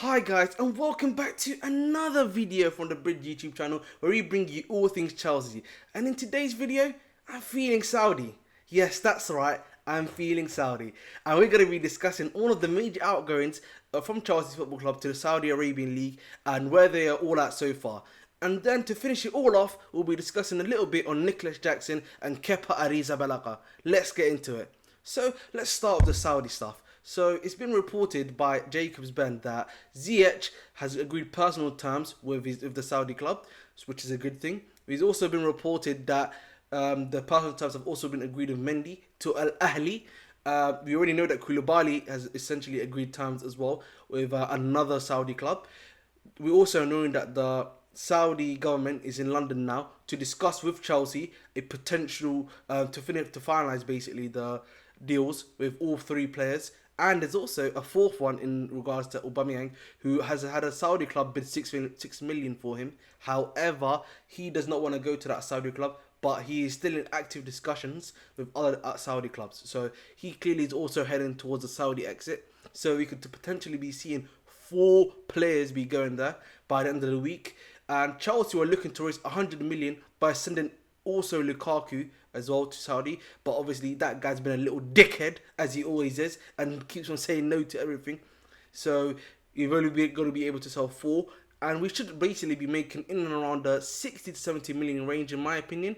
Hi guys, and welcome back to another video from the Bridge YouTube channel where we bring you all things Chelsea. And in today's video, I'm feeling Saudi. Yes, that's right, I'm feeling Saudi. And we're going to be discussing all of the major outgoings from Chelsea Football Club to the Saudi Arabian League and where they are all at so far. And then to finish it all off, we'll be discussing a little bit on Nicholas Jackson and Kepa Arrizabalaga. Let's get into it. So let's start with the Saudi stuff. So it's been reported by Jacobs Ben that Ziyech has agreed personal terms with the Saudi club, which is a good thing. It's also been reported that the personal terms have also been agreed with Mendy to Al Ahli. We already know that Koulibaly has essentially agreed terms as well with another Saudi club. We also know that the Saudi government is in London now to discuss with Chelsea a potential to finalize basically the deals with all three players. And there's also a fourth one in regards to Aubameyang, who has had a Saudi club bid 6 million for him. However, he does not want to go to that Saudi club, but he is still in active discussions with other Saudi clubs. So he clearly is also heading towards a Saudi exit. So we could potentially be seeing 4 players be going there by the end of the week. And Chelsea were looking to raise 100 million by sending also Lukaku as well to Saudi, but obviously that guy's been a little dickhead as he always is and keeps on saying no to everything. So you've only going to be able to sell 4, and we should basically be making in and around the 60 to 70 million range, in my opinion,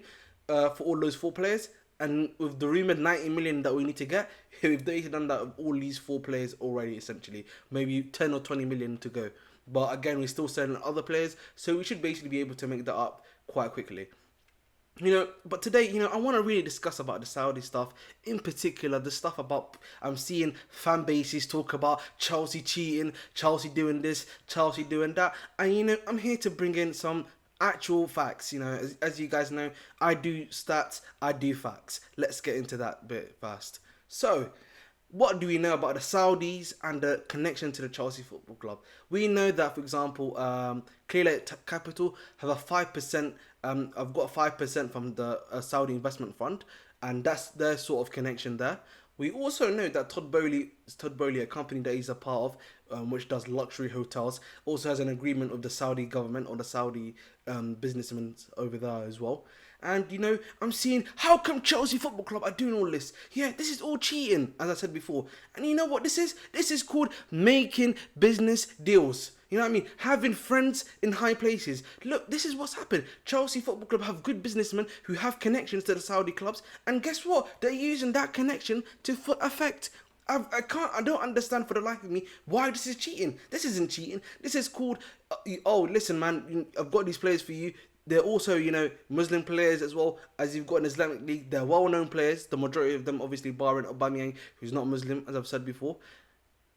for all those 4 players. And with the rumored 90 million that we need to get, we've done that with all these 4 players already, essentially. Maybe 10 or 20 million to go. But again, we're still selling other players, so we should basically be able to make that up quite quickly. But today, I want to really discuss about the Saudi stuff, in particular the stuff about I'm seeing fan bases talk about Chelsea cheating, Chelsea doing this, Chelsea doing that, and I'm here to bring in some actual facts. As you guys know, I do stats, I do facts. Let's get into that bit first. So, what do we know about the Saudis and the connection to the Chelsea Football Club? We know that, for example, Clearlight Capital have a 5%. I've got 5% from the Saudi investment fund, and that's their sort of connection there. We also know that Todd Bowley, a company that he's a part of, which does luxury hotels, also has an agreement with the Saudi government or the Saudi businessmen over there as well. And I'm seeing how come Chelsea Football Club are doing all this? Yeah, this is all cheating, as I said before. And you know what this is? This is called making business deals. You know what I mean? Having friends in high places. Look, this is what's happened. Chelsea Football Club have good businessmen who have connections to the Saudi clubs, and guess what? They're using that connection to effect. I don't understand for the life of me why this is cheating. This isn't cheating. This is called, oh, listen, man, I've got these players for you. They're also, Muslim players as well as you've got in Islamic League. They're well-known players. The majority of them, obviously, barring Aubameyang, who's not Muslim, as I've said before.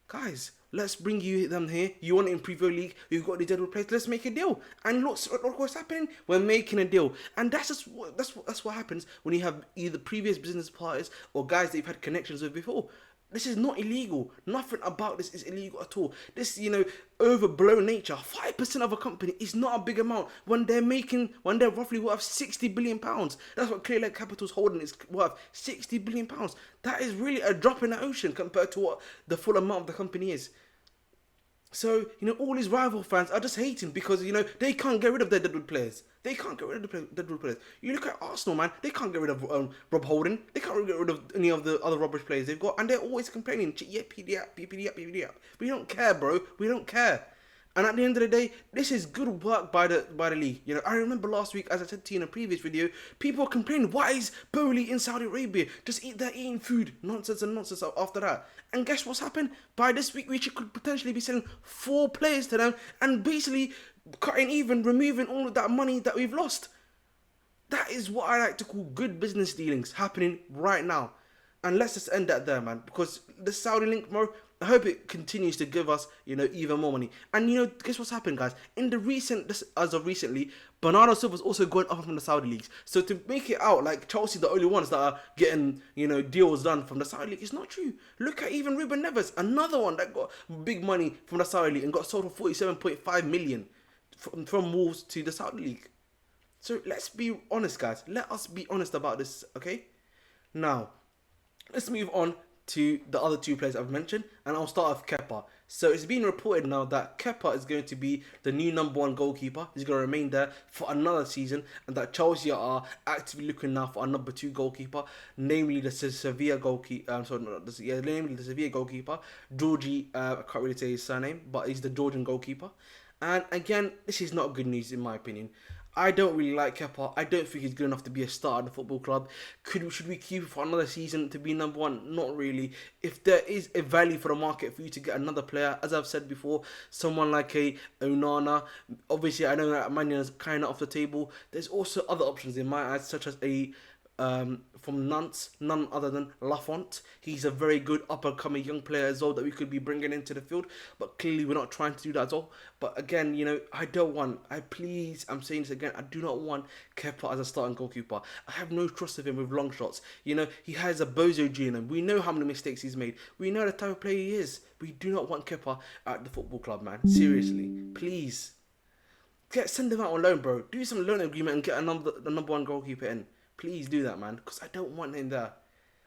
Guys, let's bring you them here. You want it in Preview League? You've got the deadwood players. Let's make a deal. And look what's happening. We're making a deal, and that's what happens when you have either previous business partners or guys that you've had connections with before. This is not illegal. Nothing about this is illegal at all. This, overblown nature. 5% of a company is not a big amount when they're roughly worth £60 billion. That's what Clearlight Capital's holding is worth, £60 billion. That is really a drop in the ocean compared to what the full amount of the company is. So, all these rival fans are just hating because, they can't get rid of their Deadwood players. They can't get rid of the Deadwood players. You look at Arsenal, man. They can't get rid of Rob Holding. They can't get rid of any of the other rubbish players they've got. And they're always complaining. Yeah, PD up. We don't care, bro. We don't care. And at the end of the day, this is good work by the league. I remember last week, as I said to you in a previous video, people were complaining, why is Bowley in Saudi Arabia? Just they're eating food. Nonsense after that. And guess what's happened? By this week, we could potentially be selling 4 players to them and basically cutting even, removing all of that money that we've lost. That is what I like to call good business dealings happening right now. And let's just end that there, man. Because the Saudi link, bro, I hope it continues to give us, even more money. And, guess what's happened, guys? As of recently, Bernardo Silva's also going up from the Saudi leagues. So to make it out like Chelsea the only ones that are getting, deals done from the Saudi league, it's not true. Look at even Ruben Neves, another one that got big money from the Saudi league and got sold for 47.5 million from Wolves to the Saudi league. So let's be honest, guys. Let us be honest about this, okay? Now, let's move on to the other two players I've mentioned, and I'll start with Kepa. So it's been reported now that Kepa is going to be the new #1 goalkeeper. He's going to remain there for another season, and that Chelsea are actively looking now for a #2 goalkeeper, namely the Sevilla goalkeeper. Namely the Sevilla goalkeeper, Georgie. I can't really say his surname, but he's the Georgian goalkeeper. And again, this is not good news in my opinion. I don't really like Kepa. I don't think he's good enough to be a star at the football club. Should we keep him for another season to be #1? Not really. If there is a value for the market for you to get another player, as I've said before, someone like a Onana. Obviously, I know that Mania is kind of off the table. There's also other options in my eyes, such as a from Nantes, none other than Lafont. He's a very good up-and-coming young player as well that we could be bringing into the field, but clearly we're not trying to do that at all. But again, I'm saying this again, I do not want Kepa as a starting goalkeeper. I have no trust of him with long shots. He has a bozo gene in him. We know how many mistakes he's made. We know the type of player he is. We do not want Kepa at the football club, man. Seriously, please. Send him out on loan, bro. Do some loan agreement and get the #1 goalkeeper in. Please do that, man, because I don't want him there.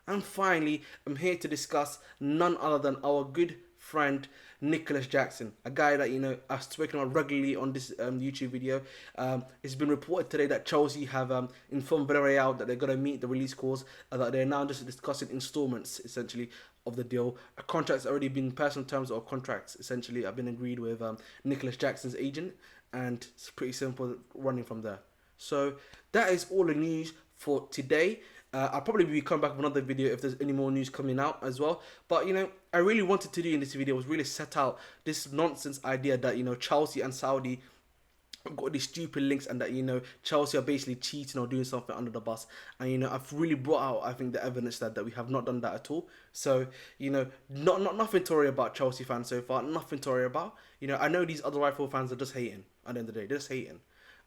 And finally, I'm here to discuss none other than our good friend Nicholas Jackson, a guy that I've spoken about regularly on this YouTube video. It's been reported today that Chelsea have informed Villarreal that they're going to meet the release clause, that they're now just discussing installments essentially of the deal. A contract's already been personal terms or contracts essentially have been agreed with Nicholas Jackson's agent, and it's pretty simple running from there. So that is all the news for today. I'll probably be coming back with another video if there's any more news coming out as well. But I really wanted to do in this video was really set out this nonsense idea that Chelsea and Saudi got these stupid links, and that Chelsea are basically cheating or doing something under the bus. And I've really brought out, I think, the evidence that we have not done that at all. So nothing to worry about, Chelsea fans so far. Nothing to worry about. I know these other rival fans are just hating. At the end of the day, they're just hating.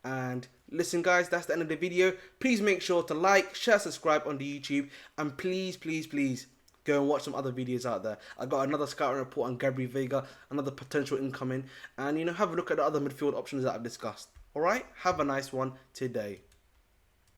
And listen, guys, that's the end of the video. Please make sure to like, share, subscribe on the YouTube, and please go and watch some other videos out there. I got another scouting report on Gabriel Vega, another potential incoming, and have a look at the other midfield options that I've discussed. Alright, have a nice one today.